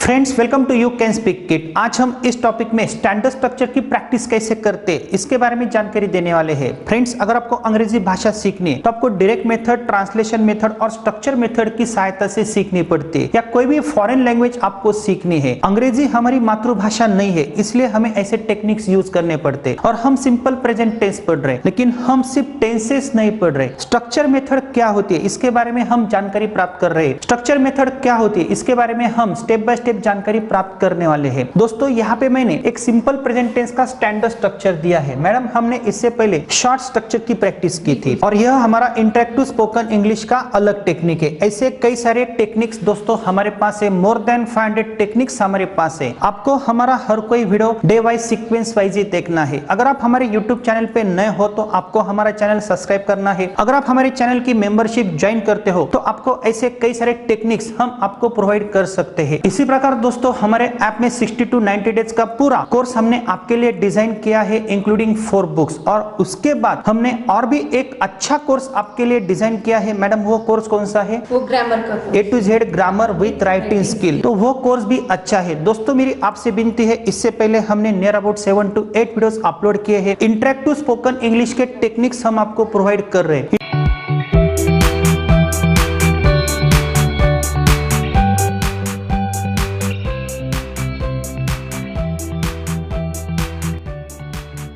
Friends, welcome to you can speak kit. आज हम इस टॉपिक में स्टैंडर्ड स्ट्रक्चर की प्रैक्टिस कैसे करते हैं इसके बारे में जानकारी देने वाले हैं। फ्रेंड्स, अगर आपको अंग्रेजी भाषा सीखनी है तो आपको डायरेक्ट मेथड, ट्रांसलेशन मेथड और स्ट्रक्चर मेथड की सहायता से सीखनी पड़ती है, या कोई भी फॉरेन लैंग्वेज आपको सीखनी है। अंग्रेजी हमारी मातृभाषा नहीं है, इसलिए हमें ऐसे टेक्निक्स यूज करने पड़ते हैं। और हम सिंपल प्रेजेंट टेंस पढ़ रहे हैं, लेकिन हम सिर्फ टेंसेस नहीं पढ़ रहे। स्ट्रक्चर मेथड क्या होती है इसके बारे में हम जानकारी प्राप्त कर रहे हैं। स्ट्रक्चर मेथड क्या होती है इसके बारे में हम स्टेप बाय स्टेप जानकारी प्राप्त करने वाले हैं। दोस्तों, यहाँ पे मैंने एक सिंपल प्रेजेंट टेंस का स्टैंडर्ड स्ट्रक्चर दिया है। मैडम, हमने इससे पहले शॉर्ट स्ट्रक्चर की प्रैक्टिस की थी और यह हमारा इंटरेक्टिव स्पोकन इंग्लिश का अलग टेक्निक है। ऐसे कई सारे टेक्निक्स दोस्तों हमारे पास है, मोर देन 500 टेक्निक्स हमारे पास है। आपको हमारा हर कोई video day wise sequence wise ही देखना है। अगर आप हमारे यूट्यूब चैनल पे नए हो तो आपको हमारा चैनल सब्सक्राइब करना है। अगर आप हमारे चैनल की मेंबरशिप ज्वाइन करते हो तो आपको ऐसे कई सारे टेक्निक्स हम आपको प्रोवाइड कर सकते हैं। इसी प्रकार दोस्तों, हमारे ऐप में 60 to 90 डेज का पूरा कोर्स हमने आपके लिए डिजाइन किया है, इंक्लूडिंग 4 बुक्स। और उसके बाद हमने और भी एक अच्छा कोर्स आपके लिए डिजाइन किया है। मैडम, वो कोर्स कौन सा है? वो ग्रामर का A to Z grammar with writing skill. तो वो कोर्स भी अच्छा है। दोस्तों, मेरी आपसे विनती है, इससे पहले हमने near about 7 to 8 videos upload किए हैं। इंटरेक्टिव स्पोकन इंग्लिश के टेक्निक्स हम आपको प्रोवाइड कर रहे हैं।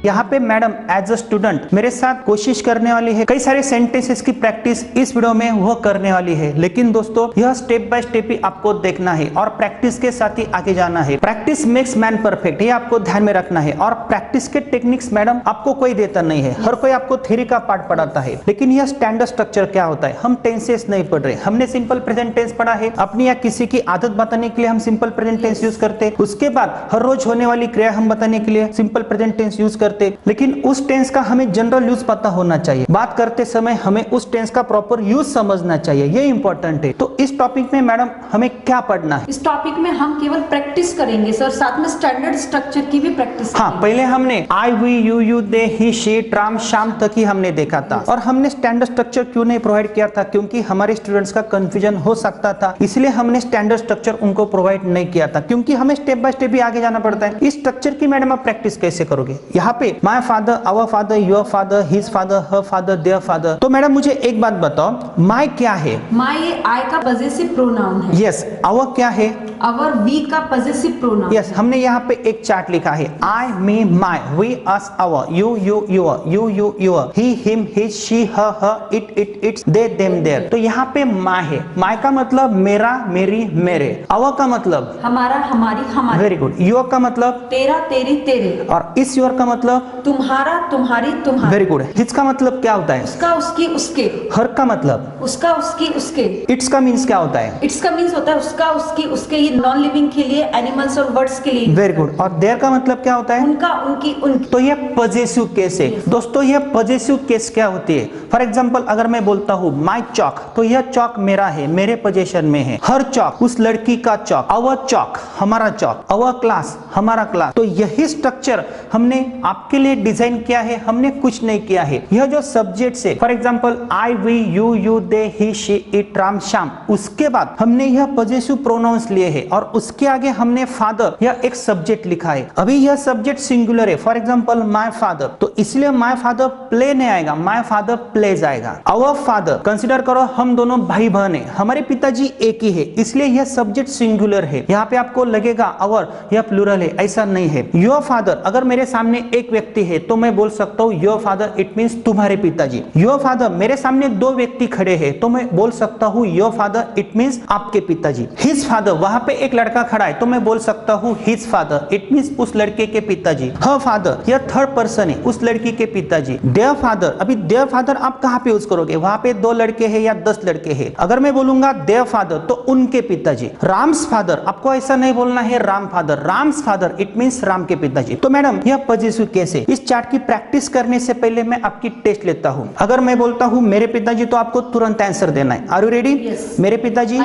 यहाँ पे मैडम एज अ स्टूडेंट मेरे साथ कोशिश करने वाली है, कई सारे सेंटेंसेस की प्रैक्टिस इस वीडियो में वो करने वाली है। लेकिन दोस्तों, यह स्टेप बाय स्टेप ही आपको देखना है और प्रैक्टिस के साथ ही आगे जाना है। प्रैक्टिस मेक्स मैन परफेक्ट, ये आपको ध्यान में रखना है। और प्रैक्टिस के टेक्निक्स मैडम आपको कोई देता नहीं है, हर कोई आपको थ्योरी का पार्ट पढ़ाता है। लेकिन यह स्टैंडर्ड स्ट्रक्चर क्या होता है, हम टेंसेस नहीं पढ़ रहे। हमने सिंपल प्रेजेंट टेंस पढ़ा है, अपनी या किसी की आदत बताने के लिए हम सिंपल प्रेजेंट टेंस यूज करते हैं। उसके बाद हर रोज होने वाली क्रिया हम बताने के लिए सिंपल प्रेजेंट टेंस यूज करते। लेकिन उस टेंस का हमें जनरल यूज पता होना चाहिए। बात करते समय हमें उस टेंस का प्रॉपर यूज समझना चाहिए, ये इंपॉर्टेंट है। तो इस टॉपिक में मैडम हमें क्या पढ़ना है? इस टॉपिक में हम केवल प्रैक्टिस करेंगे सर, साथ में स्टैंडर्ड स्ट्रक्चर की भी प्रैक्टिस हाँ, पहले हमने I, we, you, they, he, she, tram, शाम तक ही हमने देखा था। और हमने स्टैंडर्ड स्ट्रक्चर क्यों नहीं प्रोवाइड किया था? क्योंकि हमारे स्टूडेंट्स का कंफ्यूजन हो सकता था, इसलिए हमने स्टैंडर्ड स्ट्रक्चर उनको प्रोवाइड नहीं किया था। क्योंकि हमें स्टेप बाय स्टेप भी आगे जाना पड़ता है। इस स्ट्रक्चर की मैडम आप प्रैक्टिस कैसे करोगे? यहाँ पे my father, our father, your father, his father, her father, their father. तो मैडम मुझे एक बात बताओ, माय क्या है? माय ये आई का पजेसिव प्रोनाउन है। यस। आवर क्या है? आवर वी का पजेसिव प्रोनाउन। यस, हमने यहाँ पे एक चार्ट लिखा है, I, me, my, we, us, our, you, your, you, your, he, him, his, she, her, it, its, they, them, their. तो यहाँ पे माय है। माय का मतलब मेरा, मेरी, मेरे। आवर का मतलब हमारा, हमारी, हमारे। Very good. योर का मतलब तेरा, तेरी, तेरे। और इस योर का मतलब तुम्हारा, तुम्हारी, तुम्हारे। Very good. हिज का मतलब क्या होता है? उसका, उसकी, उसके। हर का मतलब? उसका, उसकी, उसके। इट्स का मीन्स क्या होता है? इट्स का मीन्स होता है उसका, उसकी, उसके। ये नॉन लिविंग के लिए, एनिमल्स और बर्ड्स के लिए। Very good. और देयर का मतलब क्या होता है? उनका, उनकी, उनकी। तो यह पजेसिव केस है। दोस्तों, यह पजेसिव केस क्या होती है? फॉर एग्जांपल, अगर मैं बोलता हूँ माय चॉक, तो यह चॉक मेरा है, मेरे पोजीशन में है। हर चॉक उस लड़की का चॉक, आवर चॉक हमारा चॉक, आवर क्लास हमारा क्लास। तो यही स्ट्रक्चर हमने आपके लिए डिजाइन किया है, हमने कुछ नहीं किया है। यह जो सब्जेक्ट है, for example I, we, you, they, he, she, it, Ram, Shyam, उसके बाद हमने यह पजेसिव प्रोनाउंस लिए हैं और उसके आगे हमने फादर या एक सब्जेक्ट लिखा है। अभी यह सब्जेक्ट सिंगुलर है, फॉर एग्जांपल माय फादर, तो इसलिए माय फादर प्ले नहीं आएगा, माय फादर प्लेज आएगा। आवर फादर, कंसीडर करो हम दोनों भाई बहन है, हमारे पिताजी एक ही है, इसलिए यह सब्जेक्ट सिंगुलर है। यहाँ पे आपको लगेगा आवर यह प्लूरल है, ऐसा नहीं है। योर फादर, अगर मेरे सामने एक व्यक्ति है तो मैं बोल सकता हूँ योर फादर, इट मीन्स तुम्हारे पिताजी। योर फादर, मेरे सामने 2 व्यक्ति खड़े हैं तो मैं बोल सकता हूँ योर फादर, इट मीन्स आपके पिताजी। हिज फादर, वहां पे एक लड़का खड़ा है तो मैं बोल सकता हूँ हिज फादर, इट मीन्स उस लड़के के पिताजी। हर फादर, यह थर्ड पर्सन है, उस लड़की के पिताजी। देयर फादर, अभी देयर फादर आप कहाँ पे यूज करोगे? वहां पे 2 लड़के हैं या 10 लड़के हैं। अगर मैं बोलूंगा देयर फादर तो उनके पिताजी। राम्स फादर, आपको ऐसा नहीं बोलना है Ram father, Ram's father, it means Ram के पिताजी। तो मैडम यह पजेसिव केस है। इस चार्ट की प्रैक्टिस करने से पहले मैं आपकी टेस्ट लेता हूँ। अगर मैं बोलता हूँ मेरे पिताजी तो आपको तुरंत आंसर देना है। Are you ready? मेरे पिताजी,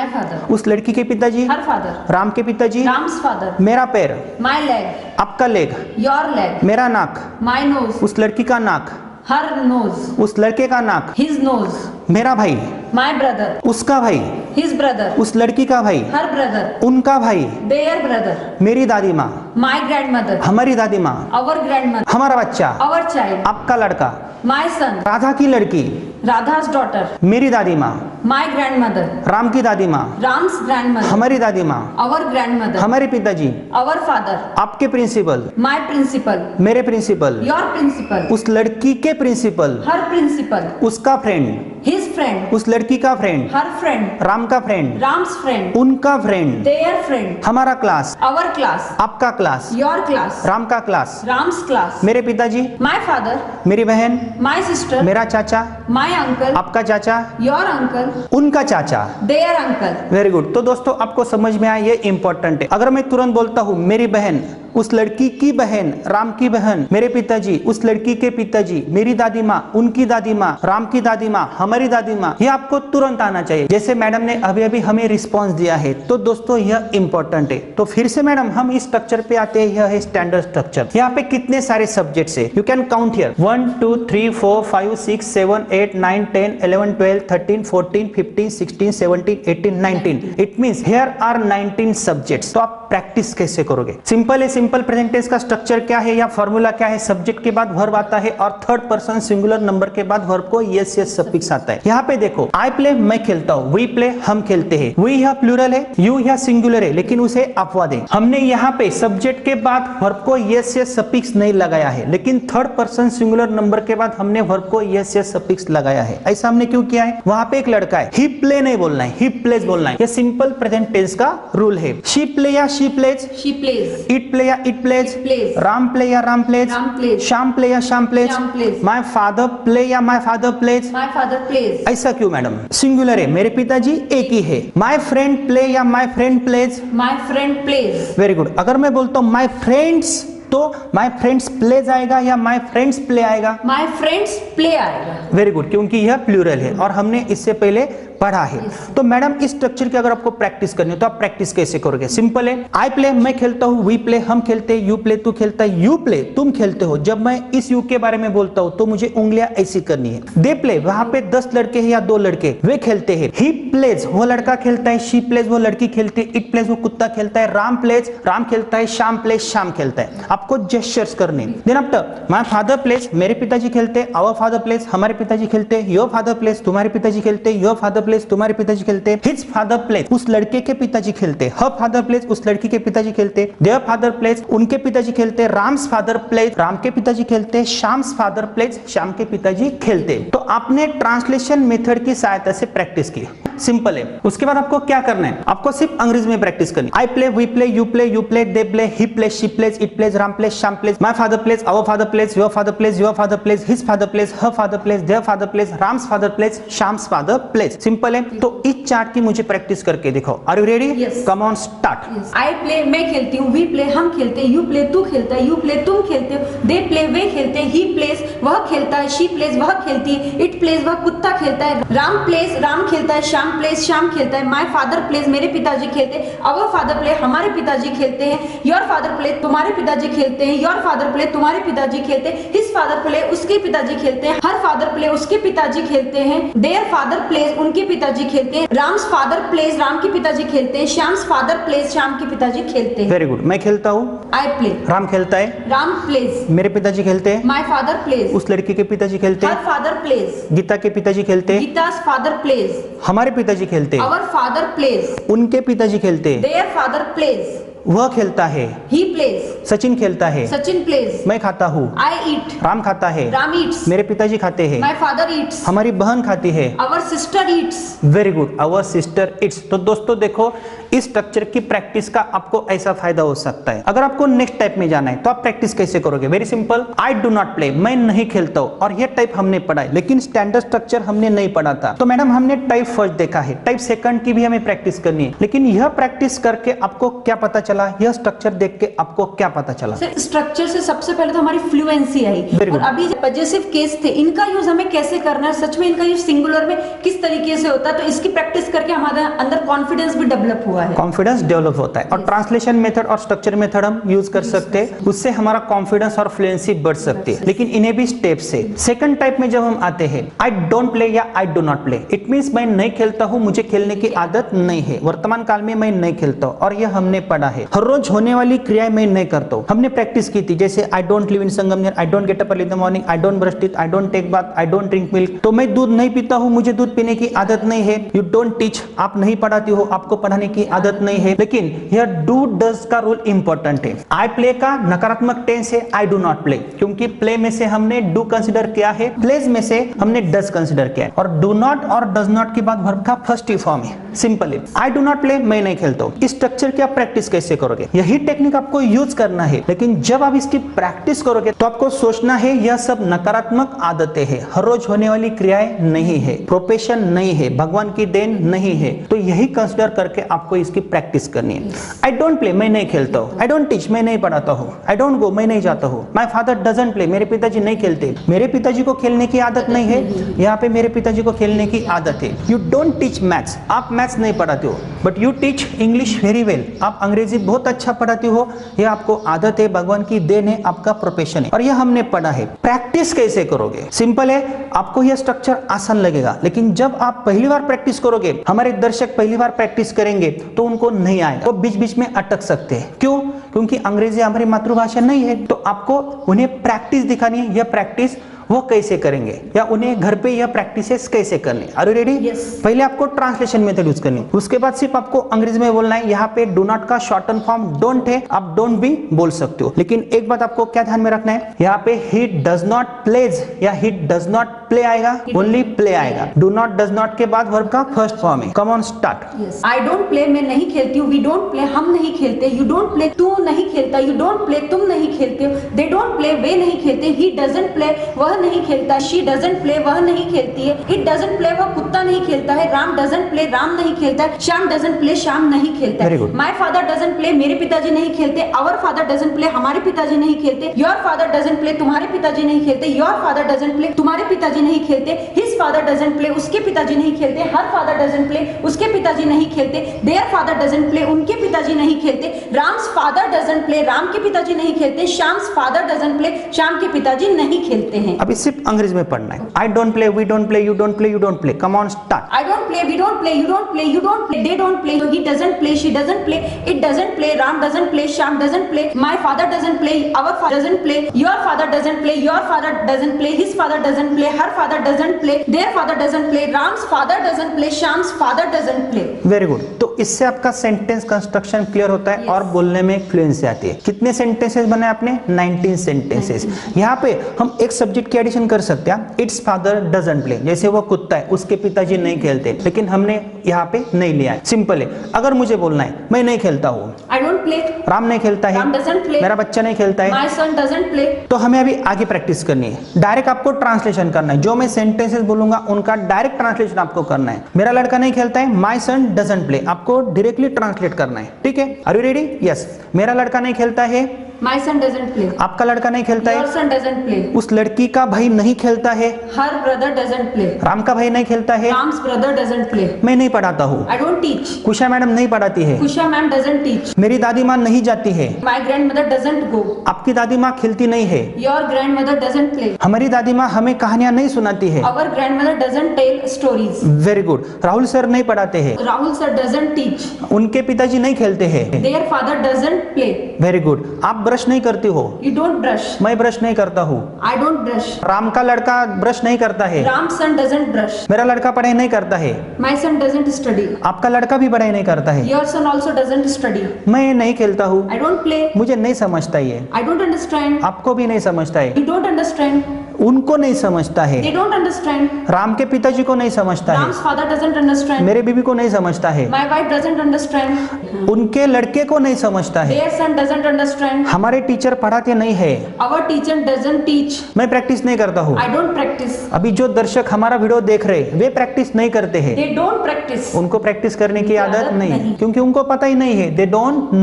उस लड़की के पिताजी, हर फादर, राम के पिताजी, राम्स फादर, मेरा पैर, माय लेग, आपका लेग, योर लेग, मेरा नाक, माय नोज, उस लड़की का नाक, her nose, उस लड़के का नाक, his nose, मेरा भाई, my brother, उसका भाई, his brother, उस लड़की का भाई, her brother, उनका भाई, their brother, मेरी दादी माँ, my grandmother, हमारी दादी माँ, our grandmother, हमारा बच्चा, our child, आपका लड़का, my son, राधा की लड़की, Radha's daughter, मेरी दादी माँ, my grandmother, राम की दादी माँ, Ram's grandmother, हमारी दादी माँ, our grandmother, हमारे पिताजी, our father, आपके प्रिंसिपल, my principal, मेरे प्रिंसिपल, your principal, उस लड़की के प्रिंसिपल, her principal, उसका फ्रेंड, his friend, उस लड़की का फ्रेंड, her friend, राम का फ्रेंड, Ram's friend, उनका फ्रेंड, their friend, हमारा क्लास, our class, आपका क्लास, your class, राम का क्लास, Ram's class, मेरे पिताजी, my father, मेरी बहन, my sister, मेरा चाचा, my uncle, आपका चाचा, your uncle, उनका चाचा। their uncle. Very good. तो दोस्तों आपको समझ में आया, ये इंपॉर्टेंट है। अगर मैं तुरंत बोलता हूँ मेरी बहन, उस लड़की की बहन, राम की बहन, मेरे पिताजी, उस लड़की के पिताजी, मेरी दादी माँ, उनकी दादी माँ, राम की दादी माँ, हमारी दादी माँ, ये आपको तुरंत आना चाहिए। जैसे मैडम ने अभी अभी हमें रिस्पॉन्स दिया है, तो दोस्तों यह इंपॉर्टेंट है। तो फिर से मैडम हम इस स्ट्रक्चर पे आते हैं, यह है स्टैंडर्ड स्ट्रक्चर। यहाँ पे कितने सारे सब्जेक्ट्स है, you can count here 1 2 3 4 5 6 7 8 9 10 11 12 13 14 15 16 17 18 19। It means here are 19 subjects. तो आप प्रैक्टिस कैसे करोगे? सिंपल है, सिंपल प्रेजेंट टेंस का स्ट्रक्चर क्या है या फॉर्मूला क्या है? सब्जेक्ट के बाद वर्ब आता है और थर्ड पर्सन सिंगुलर नंबर के बाद वर्ब को यस यस सफिक्स आता है। यहाँ पे देखो, आई प्ले मैं खेलता हूँ, वी प्ले हम खेलते हैं, वी यह प्लूरल है, यू यह सिंगुलर है, लेकिन उसे अपवाद है। हमने यहाँ पे सब्जेक्ट के बाद वर्ब को यस यस सफिक्स नहीं लगाया है, लेकिन थर्ड पर्सन सिंगुलर नंबर के बाद हमने वर्ब को यस यस सफिक्स लगाया है। ऐसा हमने क्यों किया है? वहां पे एक लड़का है, ही प्ले नहीं बोलना है, ही प्लेज बोलना है। यह सिंपल प्रेजेंट टेंस का रूल है। शी प्ले या she plays, She plays, it play या it plays, It plays, Ram play या Ram plays, Ram plays, Shyam play या Shyam plays, Shyam plays, my father play या my father plays. my father plays, ऐसा क्यों madam? Singular है, मेरे पिताजी एक ही है। माय फ्रेंड प्ले या my friend plays. my friend plays, very good. अगर मैं बोलता हूं माय फ्रेंड्स, तो माय फ्रेंड्स प्लेज आएगा या माय फ्रेंड्स प्ले आएगा? my friends play आएगा। वेरी गुड, क्योंकि यह प्लूरल है और हमने इससे पहले पढ़ा है। तो मैडम इस स्ट्रक्चर की अगर आपको प्रैक्टिस करनी है तो आप प्रैक्टिस कैसे करोगे? सिंपल है, आई प्ले मैं खेलता हूँ, वी प्ले हम खेलते हैं, यू प्ले तू खेलता है, यू प्ले तुम खेलते हो। जब मैं इस यू के बारे में बोलता हूँ तो मुझे उंगलियां ऐसी करनी है। दे प्ले, वहां पे 10 लड़के हैं या 2 लड़के, वे खेलते हैं। ही प्लेज, वो लड़का खेलता है, शी प्लेज वो लड़की खेलती है, इट प्लेज वो कुत्ता खेलता है, राम प्लेज राम खेलता है, श्याम प्लेज श्याम खेलता है। आपको जेस्चर्स करने। Then after my father plays, मेरे पिताजी खेलते हैं, आवर फादर प्लेज हमारे पिताजी खेलते हैं, योर फादर प्लेज तुम्हारे पिताजी खेलते हैं, योर फादर प्लेज तुम्हारे पिताजी खेलते हैं, हिज फादर प्लेज उस लड़के के पिताजी खेलते हैं, हर फादर प्लेज उस लड़की के पिताजी खेलते हैं, देयर फादर प्लेज उनके पिताजी खेलते हैं, राम्स फादर प्लेज राम के पिताजी खेलते हैं, श्याम्स फादर प्लेज श्याम के पिताजी खेलते हैं। तो आपने ट्रांसलेशन मेथड की सहायता से प्रैक्टिस की, सिंपल है। उसके बाद आपको क्या करना है? आपको सिर्फ अंग्रेजी में प्रैक्टिस करनी। I play, we play, you play, you play, they play, he play, she plays, it plays, Ram plays, Shyam plays, my father plays, our father plays, your father plays, your father plays, his father plays, her father plays, their father plays, Ram's father plays, Shyam's father plays. Simple है। तो इस chart की मुझे practice करके दिखाओ। Are you ready? Yes. Come on start. I play मैं खेलती हूँ, वी प्ले हम खेलते हैं, यू प्ले तू खेलता है, यू प्ले तुम खेलते हो, दे प्ले वे खेलते हैं, ही प्लेस वह खेलता है, शी प्लेस वह खेलती है, इट प्लेस वह कुत्ता खेलता है, राम प्लेस राम खेलता है, श्याम प्लेस श्याम खेलता है, माय फादर प्लेस मेरे पिताजी खेलते हैं, आवर फादर प्ले हमारे पिताजी खेलते हैं, योर फादर प्ले तुम्हारे पिताजी खेलते हैं, योर फादर प्ले तुम्हारे पिताजी खेलते हैं, हिज फादर प्ले उसके पिताजी खेलते हैं, हर फादर प्ले उसके पिताजी खेलते हैं, देयर फादर प्लेस उनके पिताजी खेलते हैं, राम्स फादर प्लेस राम के पिताजी खेलते हैं, श्याम्स फादर प्लेस श्याम के पिताजी खेलते हैं। Very good. मैं खेलता हूँ, आई प्ले राम खेलता है, राम प्लेस मेरे पिताजी खेलते हैं, माय फादर प्लेस उस लड़की के पिताजी खेलते हर हैं, फादर प्लेस गीता के पिताजी खेलते हैं, गीता's फादर प्लेस हमारे पिताजी खेलते हैं, आवर फादर प्लेस उनके पिताजी खेलते हैं, देयर फादर प्लेस वह खेलता है, ही प्लेस सचिन खेलता है, सचिन प्लेस मैं खाता हूँ, आई ईट राम खाता है, राम ईट्स मेरे पिताजी खाते हैं, माय फादर ईट्स हमारी बहन खाती है, our sister eats. Very good, our sister eats. तो दोस्तों देखो, इस स्ट्रक्चर की प्रैक्टिस का आपको ऐसा फायदा हो सकता है। अगर आपको नेक्स्ट टाइप में जाना है तो आप प्रैक्टिस कैसे करोगे? Very simple, I do not play मैं नहीं खेलता हूँ, और यह टाइप हमने पढ़ा है, लेकिन स्टैंडर्ड स्ट्रक्चर हमने नहीं पढ़ा था। तो मैडम हमने टाइप फर्स्ट देखा है, टाइप सेकंड की भी हमें प्रैक्टिस करनी है, लेकिन यह प्रैक्टिस करके आपको क्या पता चला, यह स्ट्रक्चर देख के आपको क्या पता चला? सर स्ट्रक्चर से सबसे पहले तो हमारी फ्लुएंसी आई, Very और good. अभी पजेसिव केस थे इनका यूज हमें कैसे करना है, सच में इनका यूज सिंगुलर में किस तरीके से होता है, तो इसकी प्रैक्टिस करके हमारे अंदर कॉन्फिडेंस भी डेवलप हुआ है। कॉन्फिडेंस डेवलप होता है और ट्रांसलेशन मेथड और स्ट्रक्चर मेथड हम यूज कर सकते हैं, उससे हमारा कॉन्फिडेंस और फ्लुएंसी बढ़ सकती है। लेकिन इन्हें भी स्टेप से। सेकंड टाइप में जब हम आते हैं, आई डोंट प्ले या I do not play, it means मैं नहीं खेलता हूं, मुझे खेलने की आदत नहीं है, वर्तमान काल में मैं नहीं खेलता हूं, और यह हमने पढ़ा है। हर रोज होने वाली क्रियाएं मैं नहीं करता हूं, हमने प्रैक्टिस की थी, जैसे I don't live in Sangamner, I don't get up early in the morning, I don't brush teeth, I don't take bath, I don't drink milk. तो मैं दूध नहीं पीता हूं, मुझे दूध पीने की आदत नहीं है। यू डोंट टीच, आप नहीं पढ़ाती हो, आपको पढ़ाने की आदत नहीं है। लेकिन यह डू डज का रूल इंपॉर्टेंट है। आई प्ले का नकारात्मक टेंस है आई डू नॉट प्ले, क्योंकि प्ले में से हमने डू कंसीडर किया है, प्लेज में से हमने डज कंसीडर किया है, और डू नॉट और डज नॉट के बाद वर्ब का फर्स्ट ही फॉर्म है, सिंपल है। आई डू नॉट प्ले, मैं नहीं खेलता हूं। इस स्ट्रक्चर की आप प्रैक्टिस कैसे करोगे? यही टेक्निक आपको यूज करना है, लेकिन जब आप इसकी प्रैक्टिस करोगे तो आपको सोचना है यह सब नकारात्मक आदतें हैं, हर रोज होने वाली क्रियाएं नहीं है, प्रोफेशन नहीं है, भगवान की देन नहीं है। तो यही कंसीडर करके आपको इसकी प्रैक्टिस करनी है। आई डोंट प्ले, मैं नहीं खेलता हूं। आई डोंट टीच, मैं नहीं पढ़ाता हूं। आई डोंट गो, मैं नहीं जाता हूं। माय फादर डजंट प्ले, मेरे पिताजी नहीं खेलते। मेरे पिताजी को खेलने की आदत नहीं है, यहाँ पे मेरे पिताजी को खेलने की आदत है। यू डोंट टीच मैथ्स, आप मैथ्स नहीं पढ़ाते हो, but you teach English very well, आप अंग्रेजी बहुत अच्छा पढ़ाते हो, यह आपको आदत है, भगवान की देन है, आपका प्रोफेशन है, और यह हमने पढ़ा है। प्रैक्टिस कैसे करोगे? सिंपल है, आपको यह स्ट्रक्चर आसान लगेगा, लेकिन जब आप पहली बार प्रैक्टिस करोगे, हमारे दर्शक पहली बार प्रैक्टिस करेंगे तो उनको नहीं आएगा, वो बीच बीच में अटक सकते हैं। क्यों? क्योंकि अंग्रेजी हमारी मातृभाषा नहीं है। तो आपको उन्हें प्रैक्टिस दिखानी है, यह प्रैक्टिस वो कैसे करेंगे, या उन्हें घर पे यह प्रैक्टिसेस कैसे करनी। Are you ready? Yes. पहले आपको ट्रांसलेशन मेथड यूज करनी है, उसके बाद सिर्फ आपको अंग्रेजी में बोलना है। यहाँ पे डू नॉट का शॉर्टन फॉर्म डोंट है, आप डोंट भी बोल सकते हो, लेकिन एक बात आपको क्या ध्यान में रखना है, यहाँ पे ही डज नॉट प्लेज या ही डज नॉट प्ले आएगा, ओनली प्ले आएगा। डू नॉट डज नॉट के बाद वर्ब का फर्स्ट फॉर्म है। कम on start. I don't play, मैं नहीं खेलती हूँ। वी डोंट प्ले, हम नहीं खेलते। यू डोंट प्ले, तू नहीं खेलता। यू डोंट प्ले, तुम नहीं खेलते हो। दे डोंट प्ले, वे नहीं खेलते। ही डजंट प्ले, वह नहीं खेलता। शी डजंट प्ले, वह नहीं खेलती है। इट डजंट प्ले, वह कुत्ता नहीं खेलता है। राम डजंट प्ले, राम नहीं खेलता है। श्याम डजंट प्ले, श्याम नहीं खेलता Very है। good. My father doesn't play, मेरे पिताजी नहीं खेलते। आवर फादर डजंट प्ले, हमारे पिताजी नहीं खेलते। योर फादर डजंट प्ले, तुम्हारे पिताजी नहीं खेलते। योर फादर डजंट प्ले, तुम्हारे पिताजी नहीं खेलते। हिज फादर डजंट प्ले, उसके पिताजी नहीं खेलते। हर फादर डजंट प्ले, उसके पिताजी नहीं खेलते। देयर फादर डजंट प्ले, उनके पिताजी नहीं खेलते। Ram's father doesn't play, Ram के पिताजी नहीं खेलते। Shyam's father doesn't play, Shyam के पिताजी नहीं खेलते हैं। अभी सिर्फ अंग्रेजी में पढ़ना है। I don't play, we don't play, you don't play, you don't play. Come on start. I don't play, we don't play, you don't play, you don't play, they don't play, he doesn't play, she doesn't play, it doesn't play, Ram doesn't play, Shyam doesn't play, my father doesn't play, our father doesn't play, your father doesn't play, your father doesn't play, his father doesn't play, her father doesn't play, their father doesn't play, Ram's father doesn't play, Shyam's father doesn't play. Very good. तो इससे आपका sentence construction clear होता है और बोलने में fluency आती है। कितने सेंटेंसेस बने आपने? 19 सेंटेंसेस। यहाँ पे हम एक सब्जेक्ट की एडिशन कर सकते हैं। इट्स फादर डजंट प्ले, जैसे वो कुत्ता है, उसके पिताजी नहीं खेलते, लेकिन हमने यहाँ पे नहीं लिया है। सिंपल है। अगर मुझे बोलना है मैं नहीं खेलता हूँ, I don't play, राम नहीं खेलता है, Ram doesn't play, मेरा बच्चा नहीं खेलता है, my son doesn't play. तो हमें अभी आगे प्रैक्टिस करनी है। डायरेक्ट आपको ट्रांसलेशन करना है। जो मैं सेंटेंसेस बोलूंगा उनका डायरेक्ट ट्रांसलेशन आपको करना है। मेरा लड़का नहीं खेलता है, माय सन डजंट प्ले, आपको डायरेक्टली ट्रांसलेट करना है। ठीक है? Are you ready? यस। मेरा लड़का नहीं खेलता है, My son doesn't play. आपका लड़का नहीं खेलता Your है, son doesn't play. उस लड़की का भाई नहीं खेलता है, Her brother doesn't play. Ram का भाई नहीं खेलता है, Ram's brother doesn't play. मैं नहीं पढ़ाता हूँ, I don't teach. Kusha madam नहीं पढ़ाती है, Kusha ma'am doesn't teach. मेरी दादी माँ नहीं जाती है, My grandmother doesn't go. आपकी दादी माँ खेलती नहीं है, Your grandmother doesn't play. हमारी दादी माँ हमें कहानियां नहीं सुनाती है। Our grandmother doesn't tell stories. Very good. Rahul sir नहीं पढ़ाते हैं, Rahul sir doesn't teach. उनके पिताजी नहीं खेलते हैं। Their father doesn't play. Very good. आप ब्रश नहीं करती हो, You don't brush. मैं ब्रश नहीं करता हूँ। I don't brush. राम का लड़का ब्रश नहीं करता है, Ram's son doesn't brush. मेरा लड़का पढ़ाई नहीं करता है, My son doesn't study. आपका लड़का भी पढ़ाई नहीं करता है, Your son also doesn't study. मैं नहीं खेलता हूँ, I don't play. मुझे नहीं समझता ये, I don't understand. आपको भी नहीं समझता है। You don't understand. उनको नहीं समझता है। They don't understand. राम के पिताजी को नहीं समझता है। Ram's father doesn't understand. मेरे बीवी को नहीं समझता है। My wife doesn't understand. उनके लड़के को नहीं समझता है। Their son doesn't understand. हमारे टीचर पढ़ाते नहीं है। Our teacher doesn't teach. मैं प्रैक्टिस नहीं करता हूँ। I don't practice. अभी जो दर्शक हमारा वीडियो देख रहे वे प्रैक्टिस नहीं करते हैं। They don't practice. उनको प्रैक्टिस करने की आदत आदत नहीं, नहीं। क्योंकि उनको पता ही नहीं है। They don't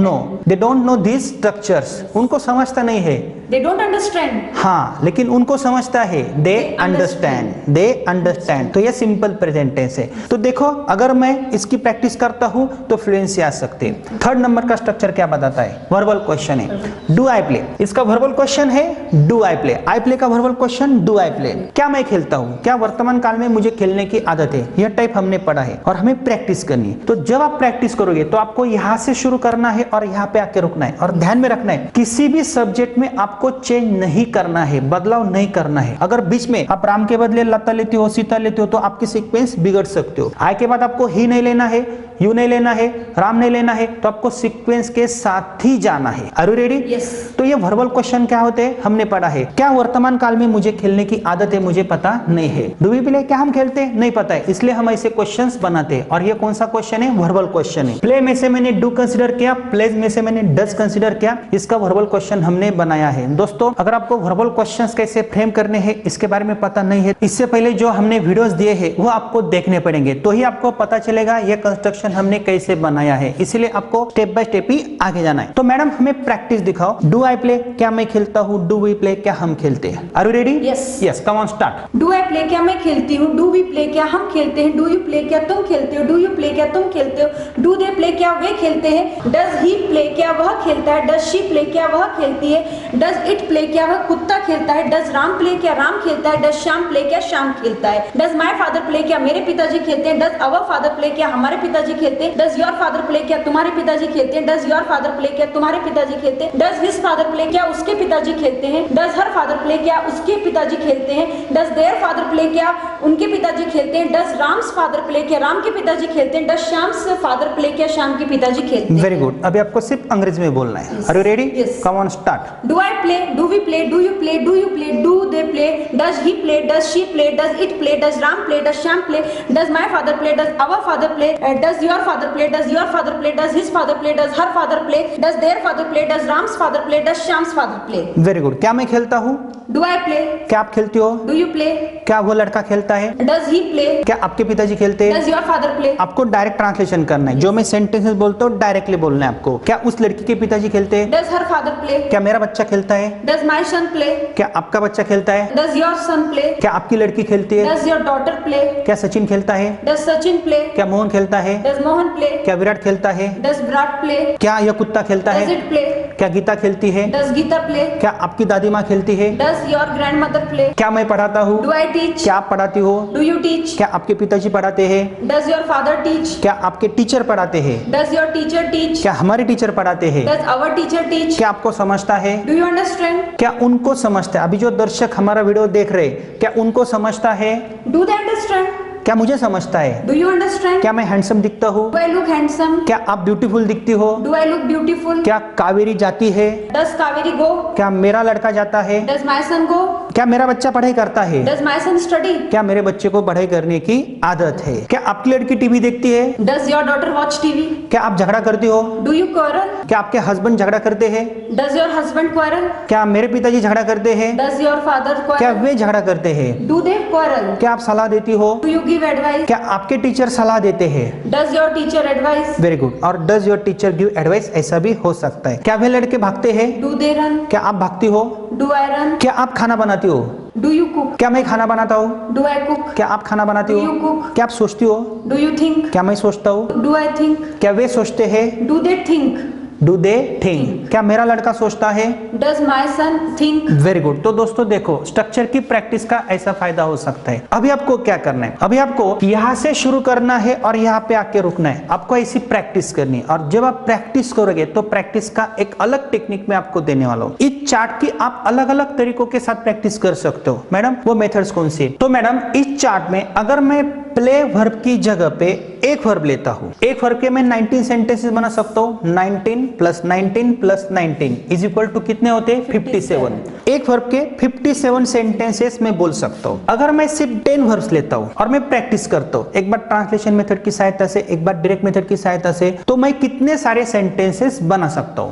know this structures. उनको समझता नहीं है। They don't understand. हाँ, लेकिन उनको समझता है। They understand. तो ये सिंपल प्रेजेंट टेंस है। तो देखो, अगर मैं इसकी प्रैक्टिस करता हूँ तो फ्लुएंसी आ सकती है। थर्ड नंबर का स्ट्रक्चर क्या बताता है? वर्बल क्वेश्चन है। डू आई प्ले, इसका वर्बल क्वेश्चन है do I play. I play का verbal question do I play. क्या मैं खेलता हूँ? क्या वर्तमान काल में मुझे खेलने की आदत है? यह टाइप हमने पढ़ा है और हमें प्रैक्टिस करनी है। तो जब आप प्रैक्टिस करोगे तो आपको यहाँ से शुरू करना है और यहाँ पे आके रुकना है। और ध्यान में रखना है, किसी भी सब्जेक्ट में आपको चेंज नहीं करना है, बदलाव नहीं करना है। अगर बीच में आप राम के बदले लता लेते हो, सीता लेते हो, तो आपकी सीक्वेंस बिगड़ सकते हो। आय के बाद आपको ही नहीं लेना है, यू नहीं लेना है, राम नहीं लेना है, तो आपको सीक्वेंस के साथ ही जाना है। Are you ready? Yes. तो ये वर्बल क्वेश्चन क्या होते हैं हमने पढ़ा है। क्या वर्तमान काल में मुझे खेलने की आदत है? मुझे पता नहीं है। डू वी प्ले, क्या हम खेलते हैं? नहीं पता है, इसलिए हम ऐसे क्वेश्चंस बनाते हैं। और ये कौन सा क्वेश्चन है? वर्बल क्वेश्चन है। प्ले में से मैंने डू कंसीडर किया, प्लेज में से मैंने डज कंसीडर किया, इसका वर्बल क्वेश्चन हमने बनाया है। दोस्तों, अगर आपको वर्बल क्वेश्चंस कैसे फ्रेम करने हैं इसके बारे में पता नहीं है, इससे पहले जो हमने वीडियोस दिए हैं वो आपको देखने पड़ेंगे, तो ही आपको पता चलेगा ये कंस्ट्रक्शन हमने कैसे बनाया है। इसलिए आपको स्टेप बाय स्टेप ही आगे जाना है। तो मैडम हमें प्रैक्टिस दिखाओ। डू आई प्ले, क्या मैं खेलता हूँ? डू वी प्ले, क्या हम खेलते हैं? Are you ready? Yes. Come on start. Do I play, क्या मैं खेलती हूँ? डू वी प्ले, क्या हम खेलते हैं? डू यू प्ले, क्या तुम खेलते हो? डू यू प्ले, क्या तुम खेलते हो? डू दे प्ले, क्या वे खेलते हैं? डज ही प्ले, क्या वह खेलता है? डज शी प्ले, क्या वह खेलती है? डज इट प्ले, क्या वह कुत्ता खेलता है? डज राम प्ले, क्या राम खेलता है? डज श्याम प्ले, क्या श्याम खेलता है? डज माई फादर प्ले, क्या मेरे पिताजी खेलते हैं? डज अवर फादर प्ले, क्या हमारे पिताजी खेलते हैं? डज योर फादर प्ले, क्या तुम्हारे पिताजी खेलते हैं? डज योर फादर प्ले, क्या तुम्हारे पिताजी खेलते हैं? डज हिज फादर प्ले, क्या उसके पिताजी खेलते हैं? डज हर फादर प्ले, क्या उसके पिताजी खेलते हैं? डज देयर फादर प्ले, क्या उनके पिताजी खेलते हैं? डज राम्स फादर प्ले, क्या राम के पिताजी खेलते हैं? डज श्याम्स फादर प्ले, क्या श्याम के पिताजी खेलते हैं? Very good. अभी आपको सिर्फ अंग्रेजी में बोलना है। Are you ready? Come on start. Do I play, do we play, do you play, do you play, do they play, does he play, does she play, does it play, does Ram play, does Shyam play, does my father play, does our father play, does your father play, does your father play, does his father play, does her father play, does their father play, does Ram's father play, does Shyam's father play. Very good. क्या मैं खेलता हूँ? Do I play, क्या आप खेलती हो? Do you play, क्या वो लड़का खेलता है? डज ही प्ले, क्या आपके पिताजी खेलते हैं? Does your father play. आपको डायरेक्ट ट्रांसलेशन करना है। जो मैं सेंटेंसेस बोलता हूँ डायरेक्टली बोलना है आपको। क्या उस लड़की के पिताजी खेलते हैं? डज हर फादर प्ले, क्या मेरा बच्चा खेलता है? डज माई सन प्ले, क्या आपका बच्चा खेलता है? डज योर सन प्ले, क्या आपकी लड़की खेलती है? डज योर डॉटर प्ले, क्या सचिन खेलता है? डज सचिन प्ले, क्या मोहन खेलता है? डज मोहन प्ले, क्या विराट खेलता है? डज विराट प्ले, क्या यह कुत्ता खेलता डज है? इट प्ले, क्या गीता खेलती है? डज गीता प्ले, क्या आपकी दादी माँ खेलती है? डज योर ग्रैंडमदर प्ले, क्या मैं पढ़ाता हूँ? डू आई टीच, क्या आप पढ़ाती हो? डू यू टीच, क्या आपके पिताजी पढ़ाते हैं? डज योर फादर टीच, क्या आपके टीचर पढ़ाते हैं? डज योर टीचर टीच, क्या हमारे टीचर पढ़ाते हैं? डज आवर टीचर टीच, क्या आपको समझता है? डू यू अंडरस्टैंड, क्या उनको समझता है? अभी जो दर्शक हमारा वीडियो देख रहे हैं, क्या उनको समझता है? डू दे अंडरस्टैंड, क्या मुझे समझता है? डू यू अंडरस्टैंड, क्या मैं हैंडसम दिखता हूँ? डू आई लुक हैंडसम, क्या आप ब्यूटीफुल दिखती हो? डू आई लुक ब्यूटीफुल, क्या कावेरी जाती है? डज कावेरी गो, क्या मेरा लड़का जाता है? डज माई सन गो, क्या मेरा बच्चा पढ़ाई करता है? डज माई सन स्टडी, क्या मेरे बच्चे को पढ़ाई करने की आदत है? क्या आपकी लड़की टीवी देखती है? Does your daughter watch TV, क्या आप झगड़ा करती हो? डू यू क्वारल, क्या आपके हस्बैंड झगड़ा करते हैं? डज योर हस्बैंड क्वारल, क्या मेरे पिताजी झगड़ा करते हैं? डज योर फादर क्या क्वारल, वे झगड़ा करते हैं? डू दे क्वारल, क्या आप सलाह देती हो? डू यू गिव एडवाइस, क्या आपके टीचर सलाह देते हैं? Does your teacher advice, very good. और does your teacher give advice, ऐसा भी हो सकता है। क्या वे लड़के भागते हैं? डू दे रन, क्या आप भागती हो? डू आई रन, क्या आप खाना बनाती हो? डू यू कुक, क्या मैं खाना बनाता हूँ? डू आई कुक, क्या आप खाना बनाती डू हो? यू कुक, क्या आप सोचती हो? डू यू थिंक, क्या मैं सोचता हूँ? डू आई थिंक, क्या वे सोचते हैं? Do they think, do they think. क्या मेरा लड़का सोचता है? Does my son think. Very good. तो दोस्तों देखो, स्ट्रक्चर की प्रैक्टिस का ऐसा फायदा हो सकता है। अभी आपको क्या करना है? अभी आपको यहाँ से शुरू करना है और यहाँ पे आके रुकना है। आपको ऐसी प्रैक्टिस करनी है और जब आप प्रैक्टिस करोगे तो प्रैक्टिस का एक अलग टेक्निक में आपको देने वाला हूँ। इस चार्ट की आप अलग अलग तरीकों के साथ प्रैक्टिस कर सकते हो। मैडम वो मेथड्स कौन सी है? तो मैडम इस चार्ट में अगर मैं प्ले वर्ब की जगह पे एक वर्ब लेता हूं, एक वर्ब के मैं 19 सेंटेंसेस बना सकता हूं। 19 plus 19 plus 19 is equal to कितने होते हैं? 57। एक वर्ब के 57 सेंटेंसेस मैं बोल सकता हूं। अगर मैं सिर्फ 10 वर्ब्स लेता हूं और मैं प्रैक्टिस करता हूं, एक बार ट्रांसलेशन मेथड की सहायता से, एक बार डायरेक्ट मेथड की सहायता से, तो मैं कितने सारे सेंटेंसेस बना सकता हूं?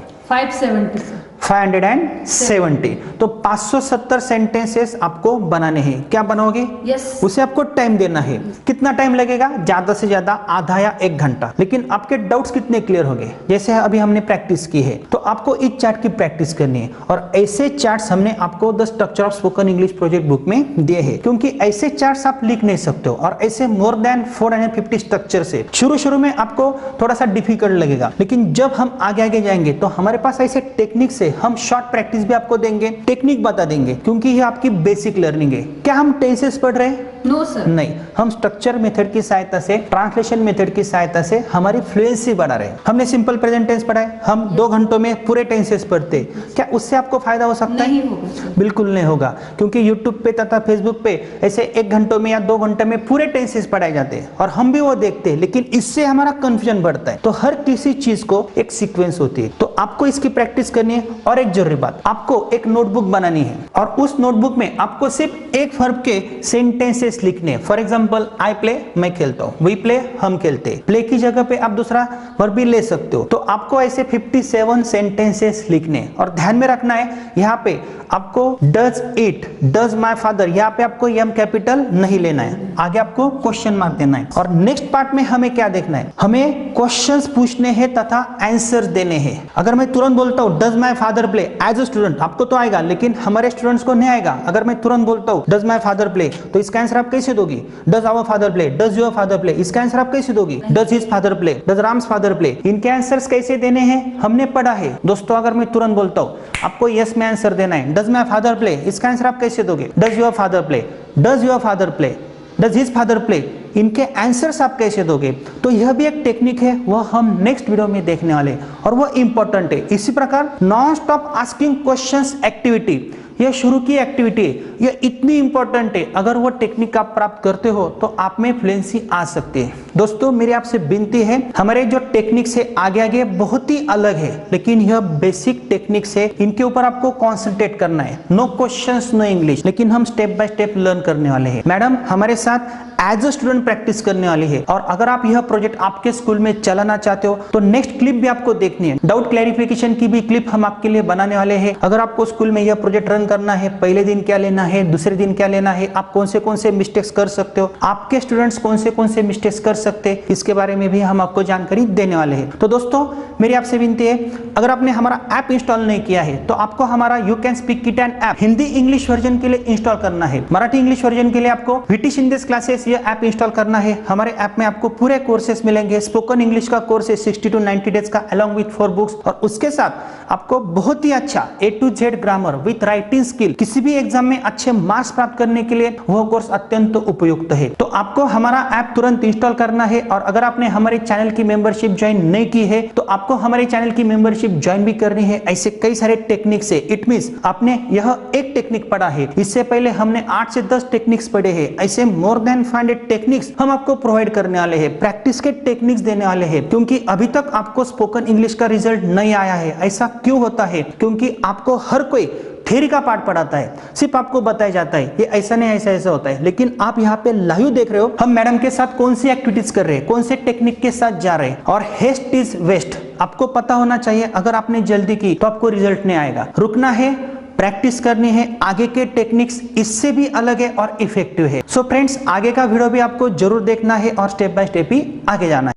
570। तो 570 सेंटेंसेस आपको बनाने हैं। क्या बनाओगे? यस। उसे आपको टाइम देना है। कितना टाइम लगेगा? ज्यादा से ज्यादा आधा या 1 घंटा। लेकिन आपके डाउट्स कितने क्लियर हो गए? जैसे अभी हमने प्रैक्टिस की है, तो आपको इस चार्ट की प्रैक्टिस करनी है। और ऐसे चार्ट्स हमने आपको the structure of spoken English project book में दिए हैं, क्योंकि ऐसे चार्ट्स आप लिख नहीं सकते हो। और ऐसे मोर देन 450 स्ट्रक्चर से शुरू में आपको थोड़ा सा डिफिकल्ट लगेगा, लेकिन जब हम आगे जाएंगे तो हमारे पास ऐसे टेक्निक से हम शॉर्ट प्रैक्टिस भी आपको देंगे, टेक्निक बता देंगे, क्योंकि ये आपकी बेसिक लर्निंग है। क्या हम टेंसेस पढ़ रहे हैं? No sir. नहीं, हम स्ट्रक्चर मेथड की सहायता से, ट्रांसलेशन मेथड की सहायता से हमारी फ्लुएंसी बढ़ा रहे हैं। हमने सिंपल प्रेजेंट टेंस पढ़ा है, हम 2 घंटों में पूरे टेंसेस पढ़ते। क्या उससे आपको फायदा हो सकता है? नहीं होगा। बिल्कुल नहीं होगा, क्योंकि YouTube पे तथा Facebook पे ऐसे 1 घंटों में या 2 घंटे में पूरे टेंसेस पढ़ाए जाते हैं और हम भी वो देखते हैं, लेकिन इससे हमारा कंफ्यूजन बढ़ता है। तो हर किसी चीज को एक सीक्वेंस होती है, तो आपको इसकी प्रैक्टिस करनी है। और एक जरूरी बात, आपको एक नोटबुक बनानी है और उस नोटबुक में आपको सिर्फ एक वर्ब के सेंटेंसेस लिखने हैं। फॉर एग्जांपल, आई प्ले, मैं खेलता हूं, वी प्ले, हम खेलते हैं। प्ले की जगह पे आप दूसरा वर्ब भी ले सकते हो। तो आपको ऐसे 57 सेंटेंसेस लिखने, और ध्यान में रखना है यहाँ पे आपको does it, does my father, यहाँ पे आपको एम कैपिटल नहीं लेना है, आगे आपको क्वेश्चन मार्क देना है। और नेक्स्ट पार्ट में हमें क्या देखना है? हमें क्वेश्चंस पूछने हैं तथा आंसर देने हैं। अगर मैं तुरंत बोलता हूँ does my father play, as a student आपको तो आएगा, लेकिन हमारे स्टूडेंट्स को नहीं आएगा। अगर मैं तुरंत बोलता हूँ डज माय फादर प्ले, तो इसका आंसर आप कैसे दोगी? Does our father play, does your father play, इसका आंसर आप कैसे दोगी? Does his father play, does Ram's father play. इनके आंसर्स कैसे देने हैं हमने पढ़ा है दोस्तों। अगर मैं तुरंत बोलता हूँ, आपको यस में आंसर देना है। डज माय फादर प्ले, इसका आंसर आप कैसे दोगे? Does your father play, does your father play, does his father play, इनके आंसर्स आप कैसे दोगे? तो यह भी एक टेक्निक है, वह हम नेक्स्ट वीडियो में देखने वाले, और वह इंपॉर्टेंट है। इसी प्रकार non stop asking questions activity, यह शुरू की एक्टिविटी है, यह इतनी इंपॉर्टेंट है। अगर वो टेक्निक आप प्राप्त करते हो तो आप में फ्लुएंसी आ सकती है। दोस्तों, मेरी आपसे विनती है, हमारे जो टेक्निक से आगे बहुत ही अलग है, लेकिन यह बेसिक टेक्निक से, इनके ऊपर आपको कॉन्सेंट्रेट करना है। नो क्वेश्चंस नो इंग्लिश, लेकिन हम स्टेप बाय स्टेप लर्न करने वाले हैं। मैडम हमारे साथ एज अ स्टूडेंट प्रैक्टिस करने वाली है, और अगर आप यह प्रोजेक्ट आपके स्कूल में चलाना चाहते हो तो नेक्स्ट क्लिप भी आपको देखनी है। डाउट क्लैरिफिकेशन की भी क्लिप हम आपके लिए बनाने वाले हैं। अगर आपको स्कूल में यह प्रोजेक्ट रन करना है, पहले दिन क्या लेना है, दूसरे दिन क्या लेना है, आप कौन से मिस्टेक्स कर सकते हो, आपके स्टूडेंट्स कौन से मिस्टेक्स कर सकते हैं, इसके बारे में भी हम आपको जानकारी देने वाले हैं। तो दोस्तों, मेरी आपसे विनती है, अगर आपने हमारा ऐप इंस्टॉल नहीं किया है तो आपको हमारा you can speak kit and app Hindi English version के लिए इंस्टॉल करना है। मराठी इंग्लिश वर्जन के लिए आपको वीटी शिंदेस क्लासेस ये ऐप इंस्टॉल करना है। हमारे ऐप में आपको पूरे कोर्सेस मिलेंगे। स्पोकन इंग्लिश का कोर्स है 60 to 90 डेज का अलॉन्ग विथ 4 बुक्स, और उसके साथ आपको बहुत ही अच्छा A to Z grammar with writing skill, किसी भी एग्जाम में अच्छे मार्क्स प्राप्त करने के लिए वह कोर्स अत्यंत उपयुक्त है। तो आपको हमारा ऐप तुरंत इंस्टॉल करना है। और अगर आपने हमारे चैनल की मेंबरशिप ज्वाइन नहीं की है तो आपको हमारे चैनल की मेंबरशिप ज्वाइन भी करनी है। ऐसे कई सारे टेक्निक्स है। इट मींस आपने यह एक टेक्निक पढ़ा है, इससे पहले हमने 8 से 10 टेक्निक्स पढ़े हैं। ऐसे मोर देन 500 टेक्निक्स हम आपको प्रोवाइड करने वाले हैं, प्रैक्टिस के टेक्निक्स देने वाले हैं। क्योंकि अभी तक आपको स्पोकन इंग्लिश का रिजल्ट नहीं आया है। ऐसा क्यों होता है? क्योंकि आपको हर कोई थ्योरी का पार्ट पढ़ाता है, सिर्फ आपको बताया जाता है ये ऐसा नहीं ऐसा होता है। लेकिन आप यहाँ पे लाइव देख रहे हो, हम मैडम के साथ कौन सी एक्टिविटीज कर रहे हैं, कौन से टेक्निक के साथ जा रहे हैं। और हेस्ट इज वेस्ट आपको पता होना चाहिए। अगर आपने जल्दी की तो आपको रिजल्ट नहीं आएगा। रुकना है, प्रैक्टिस करनी है। आगे के टेक्निक्स इससे भी अलग है और इफेक्टिव है। सो फ्रेंड्स, आगे का वीडियो भी आपको जरूर देखना है और स्टेप बाय स्टेप ही आगे जाना है।